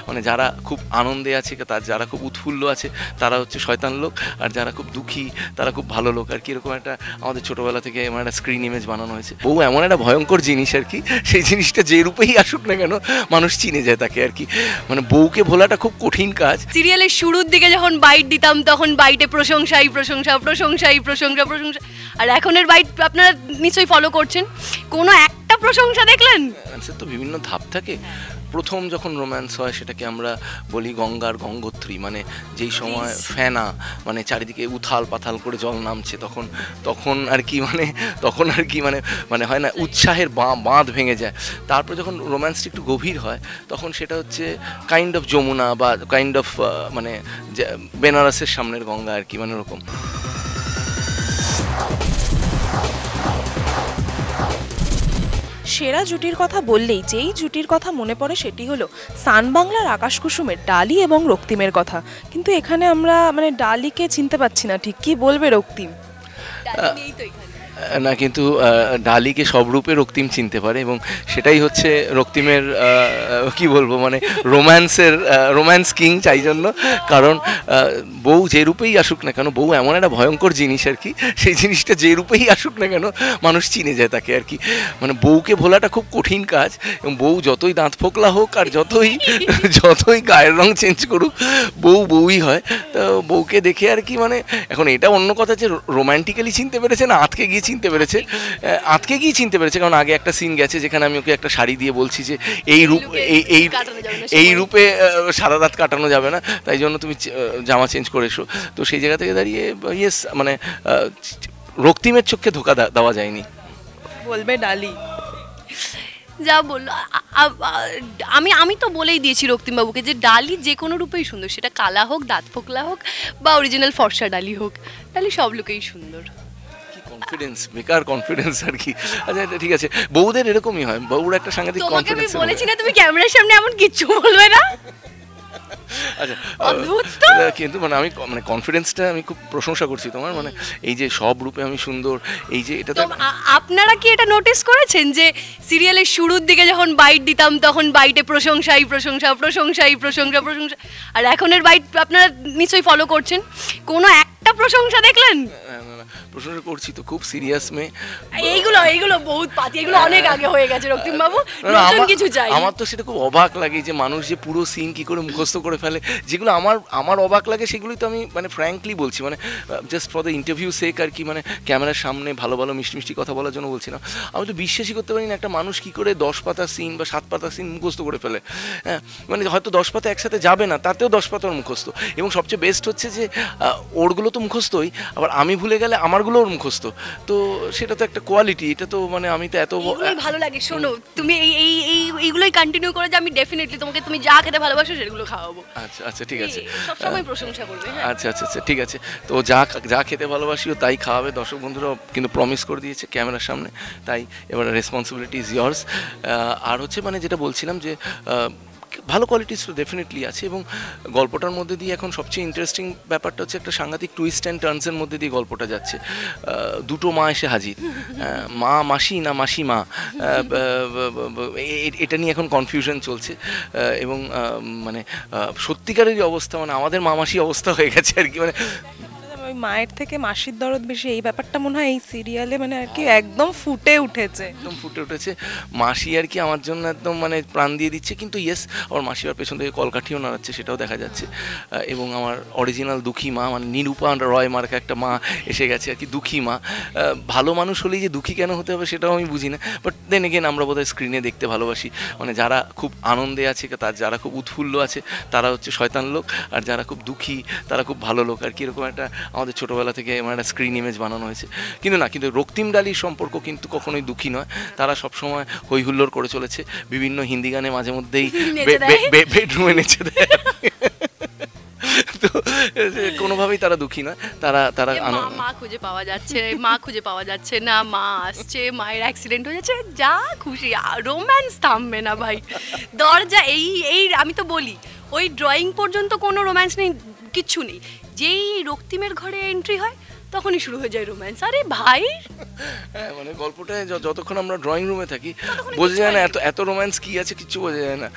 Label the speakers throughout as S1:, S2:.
S1: মানে যারা খুব আনন্দে আছে, তার যারা খুব উৎফুল্ল আছে তারা হচ্ছে শয়তান লোক, আর যারা খুব দুঃখী তারা খুব ভালো লোক আর কি। এরকম একটা আমাদের ছোটোবেলা থেকে এমন একটা স্ক্রিন ইমেজ বানানো হয়েছে। বউ এমন একটা ভয়ঙ্কর জিনিস আর কি, সেই জিনিসটা যে রূপেই আসুক না কেন মানুষ চিনে যায় তাকে আর কি। মানে বউকে ভোলাটা খুব কঠিন কাজ।
S2: সিরিয়ালের শুরুর দিকে যখন বাইট দিতাম তখন বাইটে প্রশংসাই প্রশংসা প্রশংসাই প্রশংসা প্রশংসা, আর এখনের বাইট আপনারা নিশ্চয়ই ফলো করছেন, কোনো একটা প্রশংসা দেখলেন?
S1: রোম্যান্সের তো বিভিন্ন ধাপ থাকে। প্রথম যখন রোম্যান্স হয় সেটাকে আমরা বলি গঙ্গার গঙ্গোত্রী, মানে যেই সময় ফেনা মানে চারিদিকে উথাল পাথাল করে জল নামছে, তখন আর কি মানে হয় না উৎসাহের বাঁধ ভেঙে যায়। তারপর যখন রোম্যান্সটা একটু গভীর হয় তখন সেটা হচ্ছে কাইন্ড অফ যমুনা বা কাইন্ড অফ মানে বেনারসের সামনের গঙ্গা আর কি, মানে ওরকম।
S3: সেরা জুটির কথা বললেই যেই জুটির কথা মনে পড়ে সেটি হলো সান বাংলার আকাশ কুসুমের ডালি এবং রক্তিমের কথা। কিন্তু এখানে আমরা মানে ডালিকে চিনতে পাচ্ছি না, ঠিক কি বলবে রক্তিম?
S1: না, কিন্তু ডালিকে সব রূপে রক্তিম চিনতে পারে, এবং সেটাই হচ্ছে রক্তিমের কি বলবো মানে রোম্যান্স কিং চাই জন্য। কারণ বউ যে রূপেই আসুক না কেন, বউ এমন একটা ভয়ঙ্কর জিনিস আর কি, সেই জিনিসটা যে রূপেই আসুক না কেন মানুষ চিনে যায় তাকে আর কি। মানে বউকে ভোলাটা খুব কঠিন কাজ, এবং বউ যতই দাঁত ফোকলা হোক আর যতই গায়ের রং চেঞ্জ করুক, বউই হয়। তো বউকে দেখে আর কি, মানে এখন এটা অন্য কথা যে রোম্যান্টিক্যালি চিনতে পেরেছে না আতকে গিয়ে চিনতে পেরেছে, কারণ আগে একটা সিন গেছে যেখানে আমি ওকে একটা শাড়ি দিয়ে বলছি যে এই রূপে সারা রাত কাটানো যাবে না, তাই জন্য তুমি জামা চেঞ্জ করে এসো। তো সেই জায়গা থেকে দাঁড়িয়ে ইয়েস, মানে রক্তিমের চোখে ধোকা দেওয়া যায়নি।
S3: বলবে ডালি
S2: যা বললো, আমি তো বলেই দিয়েছি রক্তিমবাবুকে যে ডালি যে কোনো রূপেই সুন্দর, সেটা কালা হোক, দাঁত ফোকলা হোক, বা অরিজিনাল ফর্সা ডালি হোক, ডালি সব লোকেই সুন্দর।
S1: কনফিডেন্স, বেকার কনফিডেন্স আর কি। আচ্ছা ঠিক আছে, বউদের এরকমই হয়, বউর একটা সাংঘাতিক কনফিডেন্স।
S2: আমি বলেছি না তুমি ক্যামেরার সামনে এমন কিচ্ছু বলবে না।
S1: আচ্ছা, কিন্তু মানে আমি মানে কনফিডেন্সটা আমি খুব প্রশংসা করছি তোমার, মানে এই যে সব রূপে আমি সুন্দর, এই যে এটা।
S2: আপনারা কি এটা নোটিস করেছেন যে সিরিয়ালের শুরুর দিকে যখন বাইট দিতাম তখন বাইটে প্রশংসাই প্রশংসা প্রশংসাই প্রশংসা প্রশংসা, আর এখনের বাইট আপনারা নিশ্চয়ই ফলো করছেন, কোনো একটা প্রশংসা দেখলেন?
S1: প্রশংসা করছি তো, খুব সিরিয়াস মেয়ে।
S2: এইগুলো বহুত পাতি, এগুলো অনেক আগে হয়ে গেছে রক্তিম বাবু, নতুন কিছু চাই।
S1: আমার তো সেটা খুব অবাক লাগে যে মানুষ যে পুরো সিন কি করে মুখস্থ করে ফেলে, যেগুলো আমার অবাক লাগে সেগুলোই তো আমি মানে ফ্র্যাঙ্কলি বলছি, মানে জাস্ট ফর দ্য ইন্টারভিউ সেক আর কি, মানে ক্যামেরার সামনে ভালো মিষ্টি কথা বলার জন্য বলছি না। আমি তো বিশ্বাসই করতে পারি না একটা মানুষ কি করে 10 পাতা সিন বা 7 পাতা সিন মুখস্থ করে ফেলে। হ্যাঁ, মানে হয়তো 10 পাতা একসাথে যাবে না, তাতেও 10 পাতার মুখস্থ। এবং সবচেয়ে বেস্ট হচ্ছে যে ওরগুলো তো মুখস্থই, আবার আমি ভুলে গেলে আমারগুলো ওর মুখস্থ। তো সেটা তো একটা কোয়ালিটি, এটা তো মানে আমি তো এত
S2: ভালো লাগে। শোনো, তুমি এইগুলোই কন্টিনিউ করে, যে আমি ডেফিনেটলি তোমাকে, তুমি যা খেতে ভালোবাসো সেগুলো খাওয়াবো।
S1: আচ্ছা ঠিক আছে,
S2: সবসময় প্রশংসা করবে।
S1: আচ্ছা ঠিক আছে। তো যা খেতে ভালোবাসিও তাই খাওয়াবে। দর্শক বন্ধুরাও কিন্তু প্রমিস করে দিয়েছে ক্যামেরার সামনে, তাই এবার রেসপন্সিবিলিটি ইজ ইয়ার্স। আর হচ্ছে মানে যেটা বলছিলাম যে ভালো কোয়ালিটিস তো ডেফিনেটলি আছে, এবং গল্পটার মধ্যে দিয়ে এখন সবচেয়ে ইন্টারেস্টিং ব্যাপারটা হচ্ছে একটা সাংঘাতিক টুইস্ট অ্যান্ড টার্নসের মধ্যে দিয়ে গল্পটা যাচ্ছে। দুটো মা এসে হাজির, মা মাসি না মাসি মা, এটা নিয়ে এখন কনফিউশন চলছে। এবং মানে সত্যিকারেরই অবস্থা, মানে আমাদের মা মাসি অবস্থা হয়ে গেছে আর কি। মানে
S3: ওই মায়ের থেকে মাসির দরদ বেশি, এই ব্যাপারটা মনে হয় এই সিরিয়ালে মানে আর কি একদম ফুটে উঠেছে।
S1: মাসি আর কি আমার জন্য একদম মানে প্রাণ দিয়ে দিচ্ছে, কিন্তু ইয়েস আমার মাসি আর পেছন থেকে কলকাঠিও নাড়াচ্ছে, সেটাও দেখা যাচ্ছে। এবং আমার অরিজিনাল দুঃখী মা, মানে নিরূপা রয় মার্কা একটা মা এসে গেছে আর কি, দুঃখী মা। ভালো মানুষ হলেই যে দুঃখী কেন হতে হবে সেটাও আমি বুঝি না, বাট দেন এগেন আমরা বোধহয় স্ক্রিনে দেখতে ভালোবাসি। মানে যারা খুব আনন্দে আছে, যারা খুব উৎফুল্ল আছে তারা হচ্ছে শয়তান লোক, আর যারা খুব দুঃখী তারা খুব ভালো লোক আর কি। এরকম একটা আমাদের ছোটোবেলা থেকে এমন একটা স্ক্রিন ইমেজ বানানো হয়েছে। কিন্তু রক্তিম ডালির সম্পর্ক কিন্তু কখনোই দুঃখী নয়, তারা সবসময় হই হুল্লোড় করে চলেছে, বিভিন্ন হিন্দি গানে মাঝে মধ্যেই বেডরুমে নেচে দেয়। তো কোনোভাবেই তারা দুঃখী নয়, তারা
S2: মা খুঁজে পাওয়া যাচ্ছে না, মা আসছে, মায়ের অ্যাক্সিডেন্ট হয়ে যাচ্ছে, যা খুশি, রোম্যান্স থামবে না ভাই। দরজা এই আমি তো বলি ওই ড্রয়িং পর্যন্ত কোনো রোম্যান্স নেই, কিচ্ছু নেই। যেই রক্তিমের ঘরে এন্ট্রি হয় তখনই শুরু হয়ে যায় রোম্যান্স। আরে ভাই,
S1: হ্যাঁ মানে গল্পটায় যতক্ষণ আমরা ড্রয়িং রুমে থাকি বোঝা যায় না এত এত রোম্যান্স কি আছে, কিচ্ছু বোঝা যায় না।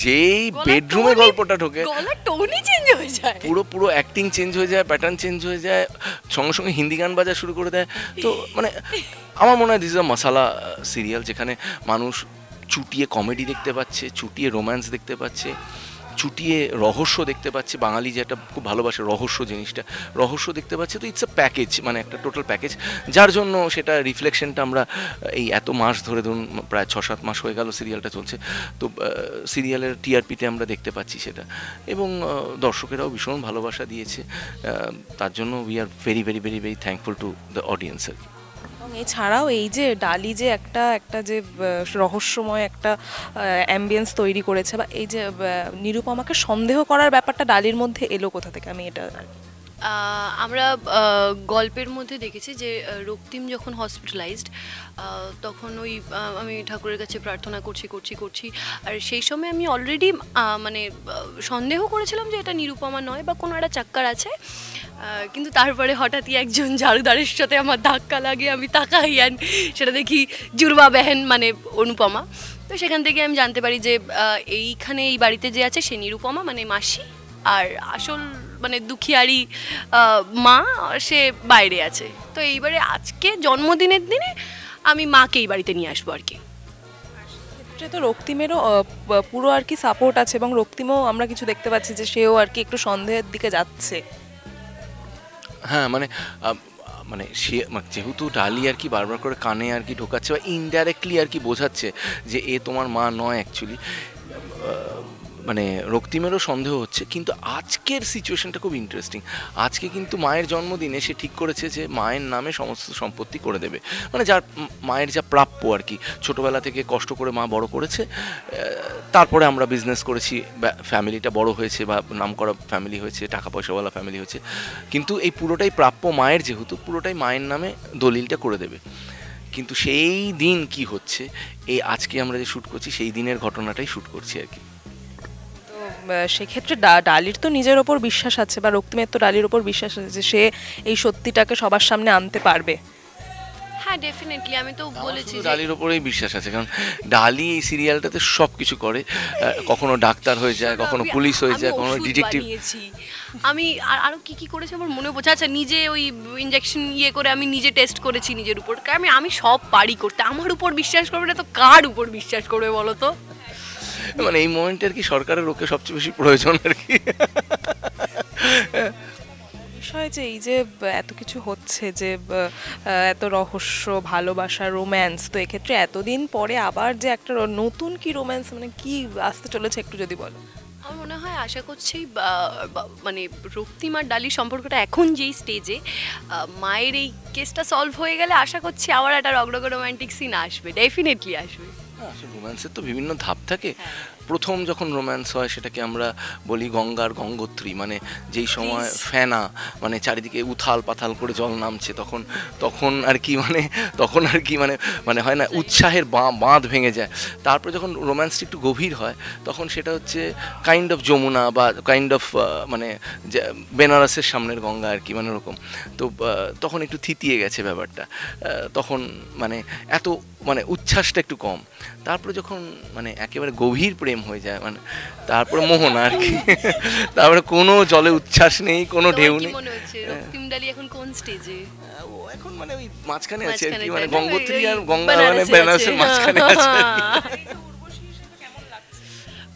S1: যেই বেডরুমে গল্পটা ঢোকে
S2: গলার টোনই চেঞ্জ হয়ে যায়,
S1: পুরো পুরো অ্যাক্টিং চেঞ্জ হয়ে যায়, প্যাটার্ন চেঞ্জ হয়ে যায়, সঙ্গে সঙ্গে হিন্দি গান বাজা শুরু করে দেয়। তো মানে আমার মনে হয় this is a masala serial, যেখানে মানুষ চুটিয়ে কমেডি দেখতে পাচ্ছে, চুটিয়ে রোম্যান্স দেখতে পাচ্ছে, চুটিয়ে রহস্য দেখতে পাচ্ছে। বাঙালি যেটা খুব ভালোবাসে রহস্য জিনিসটা, রহস্য দেখতে পাচ্ছে। তো ইটস আ প্যাকেজ, মানে একটা টোটাল প্যাকেজ, যার জন্য সেটা রিফ্লেকশনটা আমরা এই এত মাস ধরে, ধরুন প্রায় 6-7 মাস হয়ে গেল সিরিয়ালটা চলছে, তো সিরিয়ালের টিআরপিতে আমরা দেখতে পাচ্ছি সেটা, এবং দর্শকেরাও ভীষণ ভালোবাসা দিয়েছে। তার জন্য we are very very very very thankful to the audience আর কি।
S3: এছাড়াও এই যে ডালি যে একটা একটা যে রহস্যময় একটা অ্যাম্বিয়েন্স তৈরি করেছে, বা এই যে নিরুপমাকে সন্দেহ করার ব্যাপারটা ডালির মধ্যে এলো কোথা থেকে, আমি এটা
S2: আমরা গল্পের মধ্যে দেখেছি যে রক্তিম যখন হসপিটালাইজড, তখন ওই আমি ঠাকুরের কাছে প্রার্থনা করছি, আর সেই সময় আমি অলরেডি মানে সন্দেহ করেছিলাম যে এটা নিরুপমা নয় বা কোনো একটা চাক্কার আছে। কিন্তু তারপরে হঠাৎই একজন ঝাড়ুদারের সাথে আমার ধাক্কা লাগে, আমি তাকাই অ্যান্ড সেটা দেখি জুরবা বেহেন মানে অনুপমা। তো সেখান থেকে আমি জানতে পারি যে এইখানে এই বাড়িতে যে আছে সে নিরুপমা মানে মাসি, আর আসল মানে দুখিয়ারি মা সে বাইরে আছে। তো এইবারে আজকে জন্মদিনের দিনে আমি মাকে এই বাড়িতে নিয়ে আসবো আর কি।
S3: তো রক্তিমেরও পুরো আর কি সাপোর্ট আছে, এবং রক্তিমও আমরা কিছু দেখতে পাচ্ছি যে সেও আর কি একটু সন্দেহের দিকে যাচ্ছে।
S1: হ্যাঁ মানে মানে সে যেহেতু ডালি আর কি বারবার করে কানে আর কি ঢোকাচ্ছে, বা ইনডাইরেক্টলি আর কি বোঝাচ্ছে যে এ তোমার মা নয় অ্যাকচুয়ালি, মানে রক্তিমেরও সন্দেহ হচ্ছে। কিন্তু আজকের সিচুয়েশনটা খুব ইন্টারেস্টিং। আজকে কিন্তু মায়ের জন্মদিনে সে ঠিক করেছে যে মায়ের নামে সমস্ত সম্পত্তি করে দেবে, মানে যার মায়ের যা প্রাপ্য আর কি। ছোটোবেলা থেকে কষ্ট করে মা বড় করেছে, তারপরে আমরা বিজনেস করেছি, ফ্যামিলিটা বড় হয়েছে বা নাম করা ফ্যামিলি হয়েছে, টাকা পয়সাওয়ালা ফ্যামিলি হয়েছে, কিন্তু এই পুরোটাই প্রাপ্য মায়ের, যেহেতু পুরোটাই মায়ের নামে দলিলটা করে দেবে। কিন্তু সেই দিন কি হচ্ছে, এই আজকে আমরা যে শ্যুট করছি সেই দিনের ঘটনাটাই শ্যুট করছি আর কি।
S3: সেক্ষেত্রে ডালির তো নিজের ওপর বিশ্বাস আছে, বা রক্তিমের তো ডালির ওপর বিশ্বাস আছে যে সে এই সত্যিটাকে সবার সামনে আনতে পারবে।
S2: হ্যাঁ ডেফিনেটলি, আমি তো বলেছি
S1: ডালির ওপরেই বিশ্বাস আছে, কারণ ডালি এই সিরিয়ালটাতে সব কিছু করে, কখনো ডাক্তার হয়ে যায়, কখনো পুলিশ হয়ে যায়, কখনো ডিটেকটিভ।
S2: আমি আরো কি করেছি আমার মনে পড়ছে। আচ্ছা, নিজে ওই ইনজেকশন করে আমি নিজে টেস্ট করেছি নিজের উপর, কারণ আমি সব পারি করতে। আমার উপর বিশ্বাস করবে না তো কার উপর বিশ্বাস করবে বলো তো?
S1: মানে এই মোমেন্টে আর কি সরকারের ওকে সবচেয়ে বেশি প্রয়োজন আর কি।
S3: বিষয় যে এই যে এত কিছু হচ্ছে, যে এত রহস্য, ভালোবাসা, রোম্যান্স, তো এক্ষেত্রে এতদিন পরে আবার যে একটা নতুন কি রোম্যান্স মানে কি আসতে চলেছে একটু যদি বলো।
S2: আমার মনে হয়, আশা করছি মানে রক্তিম আর ডালির সম্পর্কটা এখন যেই স্টেজে, মায়ের এই কেসটা সলভ হয়ে গেলে আশা করছি আবার একটা রগরগ রোম্যান্টিক সিন আসবে, ডেফিনেটলি আসবে।
S1: রোম্যান্সের তো বিভিন্ন ধাপ থাকে। প্রথম যখন রোম্যান্স হয় সেটাকে আমরা বলি গঙ্গার গঙ্গোত্রী, মানে যেই সময় ফেনা, মানে চারিদিকে উথাল পাথাল করে জল নামছে, তখন আর কি মানে হয় না, উৎসাহের বাঁধ ভেঙে যায়। তারপরে যখন রোম্যান্সটা একটু গভীর হয় তখন সেটা হচ্ছে কাইন্ড অফ যমুনা, বা কাইন্ড অফ মানে বেনারসের সামনের গঙ্গা আর কি, মানে ওরকম। তো তখন একটু থিতিয়ে গেছে ব্যাপারটা, তখন মানে এত মানে উচ্ছ্বাসটা একটু কম। তারপরে যখন মানে একেবারে গভীর প্রেম হয়ে যায়, মানে তারপরে মোহনা আর কি, তারপরে কোনো জলে উচ্ছ্বাস নেই, কোনো ঢেউ নেই।
S2: রক্তিম ডালি এখন কোন স্টেজে?
S1: ও এখন মানে ওই মাঝখানে আছে আর কি, মানে গঙ্গোত্রী আর গঙ্গা মানে বেনারসের মাঝখানে আছে।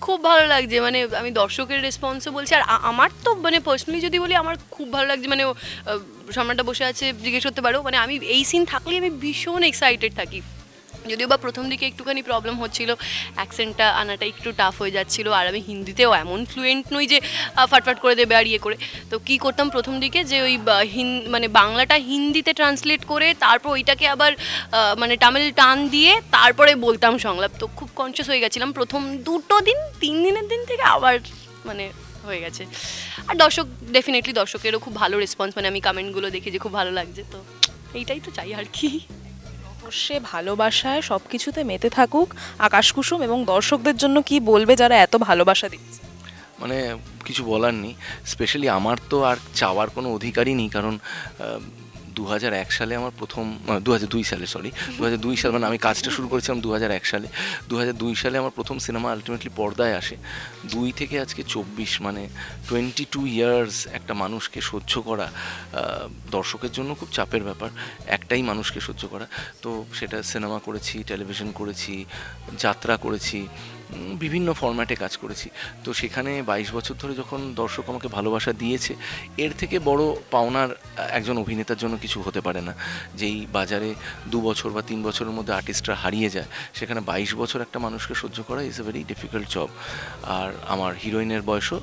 S2: খুব ভালো লাগছে, মানে আমি দর্শকের রেসপন্সও বলছি, আর আমার তো মানে পার্সোনালি যদি বলি আমার খুব ভালো লাগছে। মানে সামনেটা বসে আছে, জিজ্ঞেস করতে পারো, মানে আমি এই সিন থাকলে আমি ভীষণ এক্সাইটেড থাকি। যদিও বা প্রথম দিকে একটুখানি প্রবলেম হচ্ছিল, অ্যাকসেন্টটা আনাটা একটু টাফ হয়ে যাচ্ছিলো, আর আমি হিন্দিতেও এমন ফ্লুয়েন্ট নই যে ফাটফাট করে দেবে আর করে। তো কী করতাম প্রথম দিকে, যে ওই মানে বাংলাটা হিন্দিতে ট্রান্সলেট করে তারপর ওইটাকে আবার মানে তামিল টান দিয়ে তারপরে বলতাম সংলাপ। তো খুব কনসিয়াস হয়ে গেছিলাম প্রথম 3 দিনের দিন থেকে, আবার মানে হয়ে গেছে। আর ডেফিনেটলি দর্শকেরও খুব ভালো রেসপন্স, মানে আমি কমেন্টগুলো দেখি যে খুব ভালো লাগছে। তো এইটাই তো চাই আর কি।
S3: সে ভালোবাসায় সব কিছুতে মেতে থাকুক আকাশ কুসুম, এবং দর্শকদের জন্য কি বলবে যারা এত ভালোবাসা দিচ্ছে?
S1: মানে কিছু বলার নেই, স্পেশালি আমার তো আর চাওয়ার কোনো অধিকারই নেই, কারণ 2001 সালে আমার প্রথম 2002 সালে সরি 2002 সাল মানে আমি কাজটা শুরু করেছিলাম 2001 সালে। 2002 সালে আমার প্রথম সিনেমা আলটিমেটলি পর্দায় আসে। 2 থেকে আজকে 24 মানে 22 ইয়ার্স একটা মানুষকে সহ্য করা দর্শকের জন্য খুব চাপের ব্যাপার, একটাই মানুষকে সহ্য করা। তো সেটা সিনেমা করেছি, টেলিভিশন করেছি, যাত্রা করেছি, বিভিন্ন ফরম্যাটে কাজ করেছি। তো সেখানে 22 বছর ধরে যখন দর্শক আমাকে ভালোবাসা দিয়েছে, এর থেকে বড় পাওনার একজন অভিনেতার জন্য কিছু হতে পারে না। যেই বাজারে 2 বছর বা 3 বছরের মধ্যে আর্টিস্টরা হারিয়ে যায়, সেখানে 22 বছর একটা মানুষকে সহ্য করা is a very difficult job. আর আমার হিরোইনের বয়সও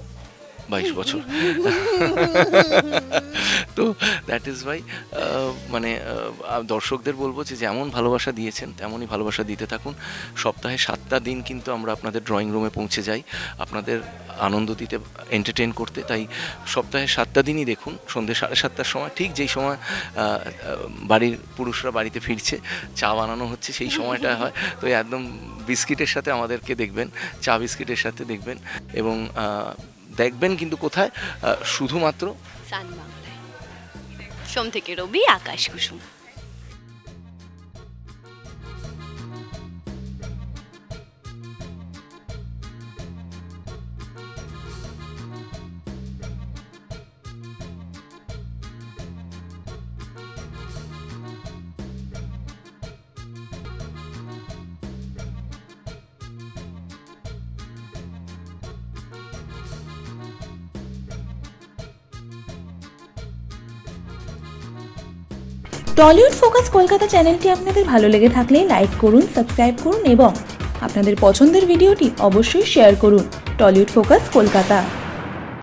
S1: 22 বছর। তো দ্যাট ইজ ওয়াই মানে দর্শকদের বলবো যে যেমন ভালোবাসা দিয়েছেন তেমনই ভালোবাসা দিতে থাকুন। সপ্তাহে 7টা দিন কিন্তু আমরা আপনাদের ড্রয়িং রুমে পৌঁছে যাই আপনাদের আনন্দ দিতে, এন্টারটেন করতে। তাই সপ্তাহে 7টা দিনই দেখুন সন্ধ্যে 7:30টার সময়, ঠিক যেই সময় বাড়ির পুরুষরা বাড়িতে ফিরছে, চা বানানো হচ্ছে, সেই সময়টা হয়। তো একদম বিস্কিটের সাথে আমাদেরকে দেখবেন, চা বিস্কিটের সাথে দেখবেন। এবং দেখবেন কিন্তু কোথায়? শুধুমাত্র
S2: সান বাংলায়, সোম থেকে রবি আকাশ কুসুম।
S4: টলিউড ফোকাস কলকাতা চ্যানেলটি আপনাদের ভালো লেগে থাকলে লাইক করুন, সাবস্ক্রাইব করুন এবং আপনাদের পছন্দের ভিডিওটি অবশ্যই শেয়ার করুন। Tollywood focus Kolkata.